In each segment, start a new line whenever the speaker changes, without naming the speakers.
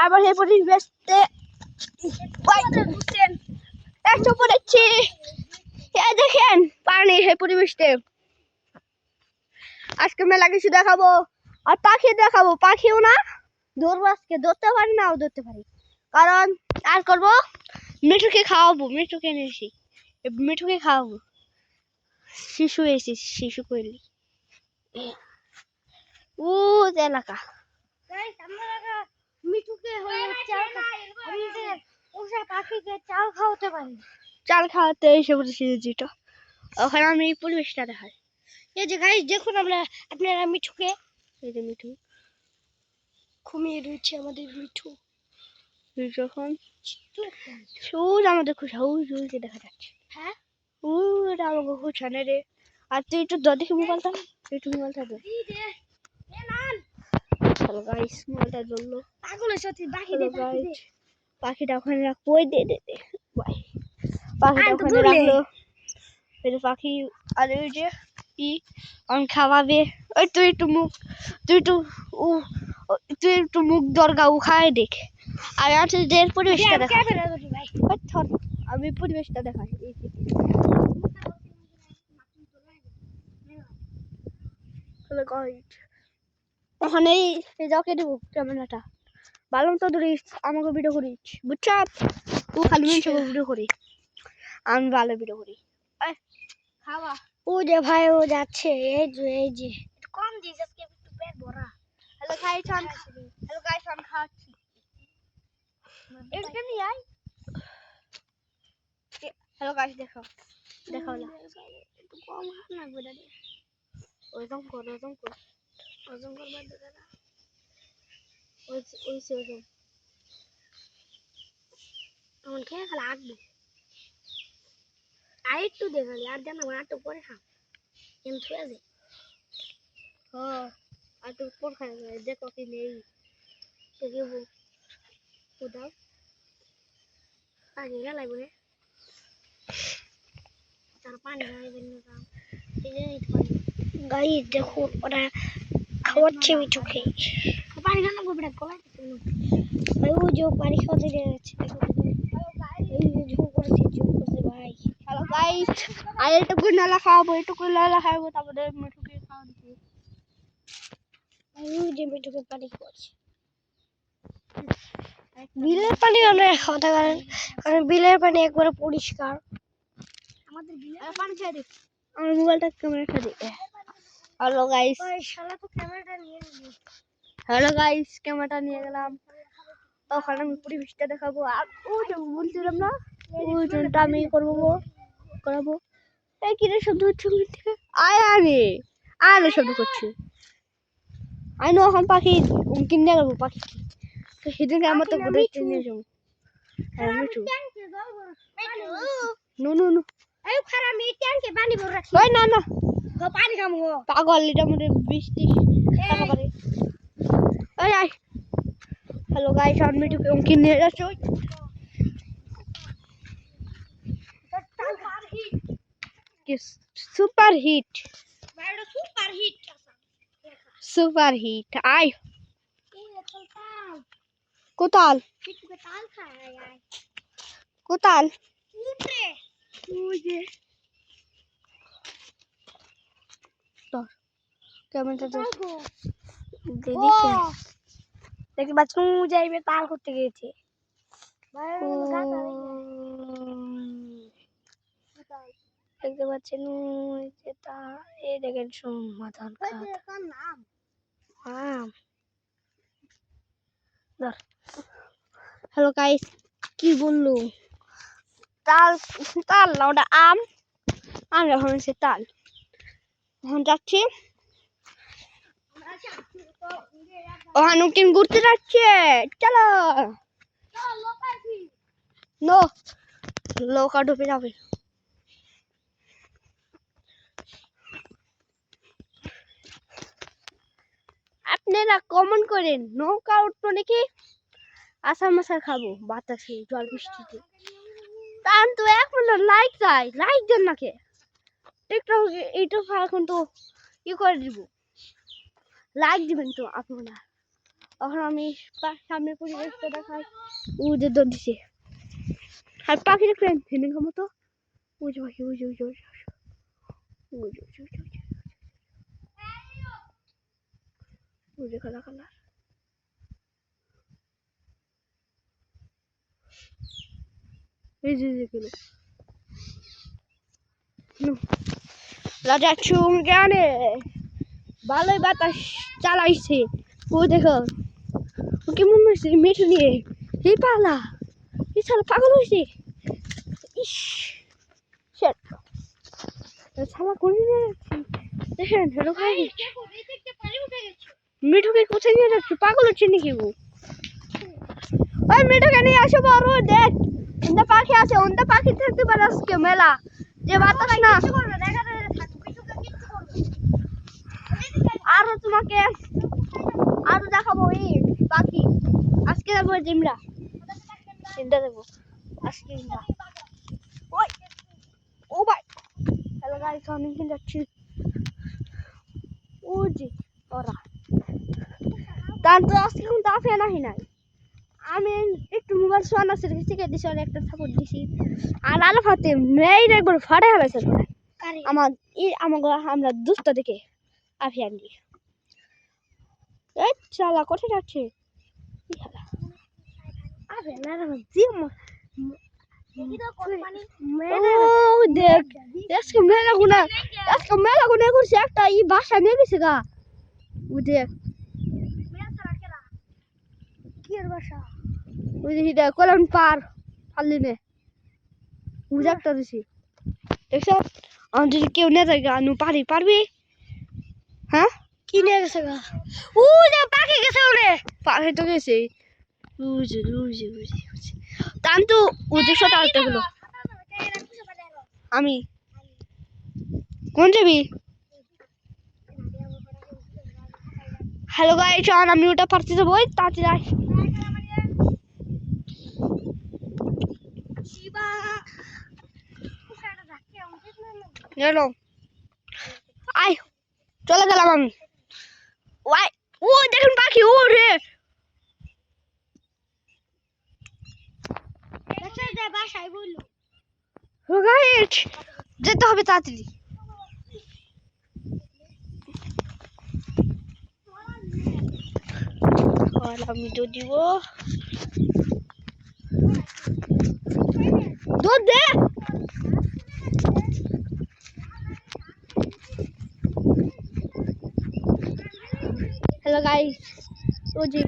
আবার এই পরিবেশতে একটু পড়েছি। দেখেন পানি এই পরিবেশতে। আজকে মেলা কিছু দেখাবো আর পাখি দেখাবো। পাখিও না ধরবো, আজকে ধরতে পারি নাও ধরতে পারি, কারণ আর করবো মিঠুকে খাওয়াবো। মিঠুকে এনেছি, মিঠুকে খাওয়াবো। শিশু এসেছি, শিশু কইলি ও এলাকা মিঠুকে পাখিকে চাল খাওয়াতে পারি। চাল খাওয়াতে এসে বলেছি যেটা ওখানে আমি এই পরিবেশটা দেখাই। এই যে গাইস দেখুন, আপনারা মিঠুকে, এই যে মিঠু ঘুমিয়ে রয়েছে আমাদের মিঠু। যখন সূর্য আমাদের খুব সূর্য দেখা যাচ্ছে। হ্যাঁ ওটা আমাকে খুব ছানে রে। আর তুই একটু দেখি মোবাইলটা, একটু মোবাইলটা দে। হ্যালো গাইস, মোবাইলটা জ্বললো। পাগলের সাথে পাখিটা ওখানে রাখবো। দে দে দে বাই। পাখিটা ওখানে রাখলো। এটা পাখি আর ওই যে খাওয়াবে। ওই তুই একটু মুখ দরগা উখায় দেখ। আর আছে যে পরিবেশটা দেখা, আমি পরিবেশটা দেখাই। ওখানে যাকে দেবো ক্যামেরাটা ভালো তো ধরিস, আমাকে ভিডিও করিস বুঝছ। ও খালি মানুষকে ভিডিও করি, আমি ভালো ভিডিও করি। খাওয়া ও যে ভাই ও যাচ্ছে। এই যে কম দিস আজকে একটু পেট ভরা। হ্যালো গাইস, আমি খাচ্ছি। এটা নিয়ে আয়। হ্যালো গাইস, দেখো দেখো না একটু কম না গোদা দে। ওজন কর বাদ দাদা। ওই ওজন আমার খেয়ে খালি আঁকবে। আর একটু দেখালি আর জানা আর একটু পরে খা কিন্তু আছে। হ্যাঁ আর একটু পর খাই দেখো কি নেই সে দেবো কোথাও পানি গেলাই বলে তার পানি গাই দেখো ওরা খাওয়াচ্ছে মিঠুকে। পানি খানো গোবরা গলায় ওই যে পানি খাওয়াতে যাচ্ছে। ভাই হ্যালো গাইস, আর এটুকু নালা খাওয়াবো, তারপরে মিঠুকে খাওয়াবো। যে মিঠুকে পানি খাওয়াচ্ছে। বিলের পানি অনেক খাওয়াতে পারেন, কারণ বিলের পানি একবারে পরিষ্কার। আমাদের বিলের পানি খেয়ে দিই। আমার মোবাইলটা ক্যামেরা খেয়ে দিই। হ্যালো গাইস, হ্যালো গাইস, ক্যামেরাটা নিয়ে গেলাম। ওখানে আমি পরিবেশটা দেখাবো। আর ওই বলছিলাম না ওই জনটা আমি করাবো। এই কিরে শব্দ হচ্ছে থেকে আয় শব্দ করছে। আমি এখন পাখি কিনে গেলবো। পাখি তো সেদিনকে আমার তো বোধ নিয়ে যাবো। হ্যাঁ মিঠু না পানি খাবো পাগল। এটার মধ্যে বৃষ্টি হ্যালো গাইস, আমি মিঠুকে কিনে যাচ্ছি। সুপার হিট আয় কোতাল ক্যামেরাটা দেখতে পাচ্ছ যাইবে তাল করতে গিয়েছে। দেখতে পাচ্ছেন এই দেখেন সমাধান। হ্যালো গাইস, কি বললো তাল না ওটা আম। আমরা হচ্ছে তাল। এখন যাচ্ছি ওখানে কিন ঘুরতে যাচ্ছে। চলো নৌকা ডুবে যাবে। আপনারা কমেন্ট করেন নৌকা উঠবো নাকি আসার মাসার খাবো বাতাসে জল বৃষ্টিতে। তার তো এখন লাইক দেন নাকি টিকটক ইউটিউব এখন তো করে দিব। লাইক দিবেন তো আপনারা। এখন আমি সামনে পরিবেশটা দেখাই। উজে দৌড় দিছে আর পাখি দেখলেন হিনের মতো উজে পাখি উজে উজে উজে উজে উজে উজে উজে উজে কালা কালা এই যে গেল রাজা চুমগানে ভালোই বাতাস চালাইছে। ও দেখো ও কেমন হয়েছে মিঠু নিয়ে এই পালা এই শালা পাগল হয়েছে। ইস শেট শালা কোন নিয়ে যাচ্ছি দেখেন হ্যালো ভাই মিঠুকে কোথায় নিয়ে যাচ্ছি পাগল হচ্ছে নাকি ও ওই মিঠুকে নিয়ে আসো বড় দেখ ওন্দা পাখি আছে ওন্দা পাখি থাকতে পারে আজকে মেলা যে বাতাস না আর তোমাকে আর দেখাবো এই পাখি আজকে যাবো জিমরা চিন্তা দেবো আজকে ওই ও ভাই হ্যালো গাইস আমি কিন্তু যাচ্ছি ও জি ওরা তার তো আজকে কোন দাফে নাই নাই আমি একটু মোবাইল শোনা শিখে দিছি আর একটা সাপোর্ট দিছি আর আলো ফাতে মেয়ের একবার ফাড়ে হারাইছে আমার আমরা দুষ্ট দেখে আফিয়ান দি এই শালা কোথায় যাচ্ছে আরে না না জিম দেখ মেলা গুনা করছে একটা ই বাসা নিয়ে গেছে গা ও দেখ কি এর বাসা ওই যে দেখ কলম পার ফাললিনে উজাকটা দিছি দেখছ আমি যদি কেউ নিয়ে যায় আনু পারবি হ্যাঁ কি নিয়ে গেছে গা ও যে পাখি গেছে ওরে পাখি তো গেছে বুঝে বুঝে বুঝে বুঝে তান তো ওদের সাথে আলতে গেলো আমি কোন যাবি হ্যালো গাইস আমি ওটা পারতে যাবো তাতে যাই আই চলে গেলাম আমি ওয়াই ও দেখুন পাখি ও রে বাসায় বললো গাইস যেতে হবে তাড়াতাড়ি আমি তো দিব দুধ দে হ্যালো গাইস ও জি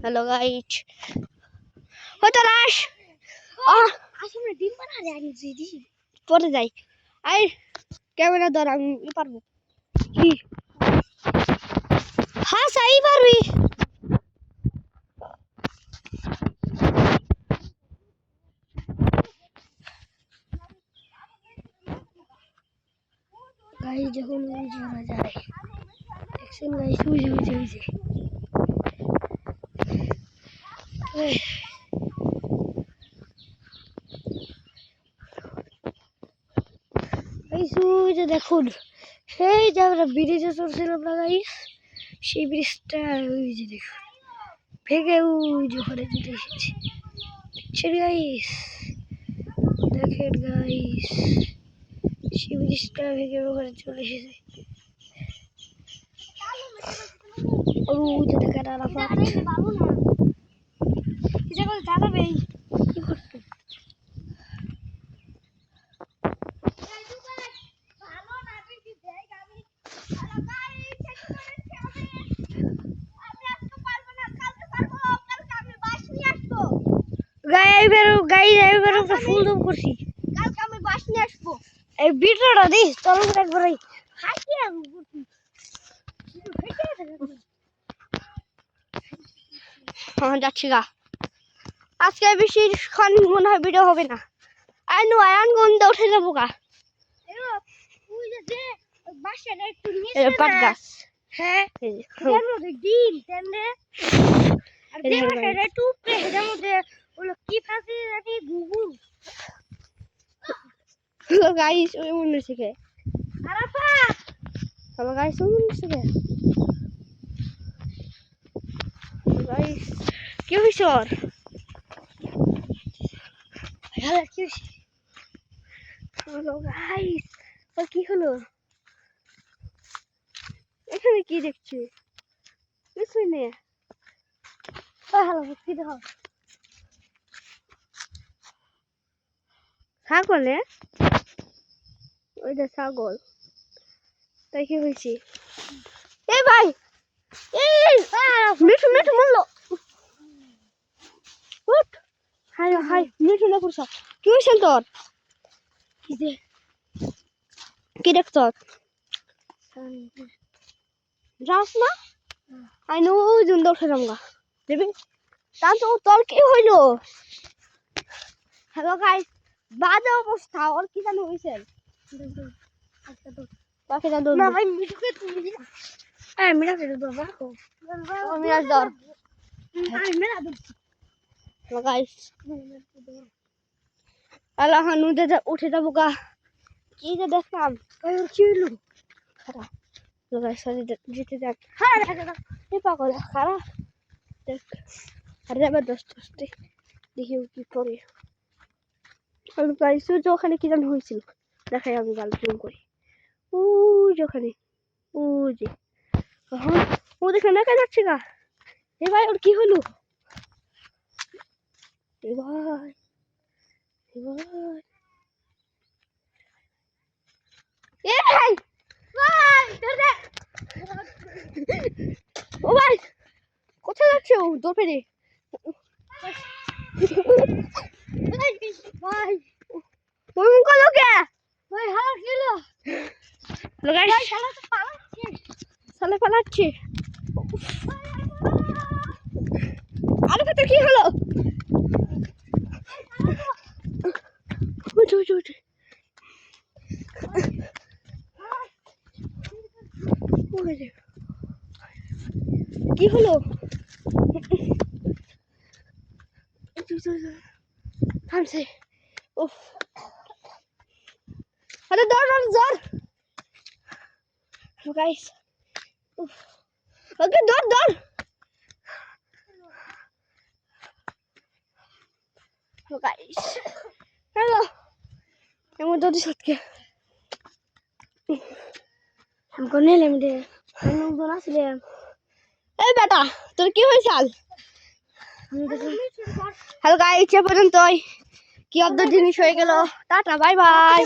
হ্যালো গাইস হয়তো লাশ আসলে ডিম বানারে আগে দিদি পরে যাই আই ক্যামেরা ধর আমি পারবো কি হ্যাঁ সাই পারবি গাইস যখন উজে যায় দেখছেন গাইস উজে উজে উজে যে দেখুন সেই যে আমরা ব্রিজে চলছিলাম না গাইস সেই ব্রিজটা ওই যে দেখুন ভেঙে ওই যে ওখানে যেতে এসেছে দেখছেন গাইস দেখেন গাইস সেই ব্রিজটা ভেঙে ওখানে চলে এসেছে ওই যে দেখেন আরাফাত কি করে দাঁড়াবে কি করতে ফুল দম করছি কালকে আমি বাস নিয়ে আসবো এই ভিডিওটা দিস চলো একবার হ্যাঁ যাচ্ছি গা আজকে বেশি মনে হয় ভিডিও হবে না আয়ন গন্ধ উঠে যাবো গা পাট গাছ হ্যাঁ ডিম কি ফাঁসি গুগু হ্যালো গাইস, ওই মনে থেকে আরাফাত। হ্যালো গাইস, ওই মনে থেকে গাইস কি হইছে ওর? হ্যালো কি হইছে? হ্যালো গাইস, ওর কি হলো? এখানে কি দেখছি? কিছুই নেই। হ্যালো কি দেখো? ছাগল? ওইটা ছাগল। তাই কি হয়েছে? এই ভাই, এই মিঠু মিঠু মরলো। উঠ, হাই হাই, মিঠু না করছ। কি হয়েছে তোর? কি দেখছ? যাস না? আই নো জুন্দর খেলামগা দেবি। তা তো তোর কি হইলো? হ্যালো গাইস, বাজে অবস্থা। ওর কি জানো হয়েছে? বাকি জানো না ভাই, মিঠুকে তুমি দিলা। এই মিরাকে দাও রাখো। ও মিরাজ ধর। আমি মিরা দিই। হ্যালো গাইস, আল্লাহ নুদে উঠে যাবো গা। কি যে দেখলাম, ওই কি হইলো? খারাপ। হ্যালো গাইস, যেতে দেখ। হ্যাঁ দেখা দাও। এই পাগল খারাপ। দেখ আর যাবে দোস্ত দেখি ও কি করে। আমি গাইস যে ওখানে কি জানো হয়েছিল দেখাই, আমি গাল জুম করি। ও যে ওখানে, ও যে ও দেখে না কাজ যাচ্ছে গা। এ ভাই ওর কি হলো? এ ভাই, এ ভাই, এ ভাই, ভাই ধরে দে। ও ভাই কোথায় যাচ্ছে ও? দৌড় পেরে ভাই ওই মুখ লোকে ভাই হালা খেলো। ভাই শালা তো পালাচ্ছে, শালা পালাচ্ছে। আরে কত কি হলো? উঠ উঠ উঠ। কি হলো? থামছে। উফ, আরে দৌড় দৌড় দৌড় গাইস। উফ, ওকে দৌড় দৌড়। গাইস হ্যালো, এমন যদি সত্যি हमको नहीं लेम दे। हम लोग दोनों से ले। ए बेटा তোর কি হইছে? হ্যালো গাইস, এ পর্যন্তই। কি অদ্ভুত জিনিস হয়ে গেল। Tata bye bye.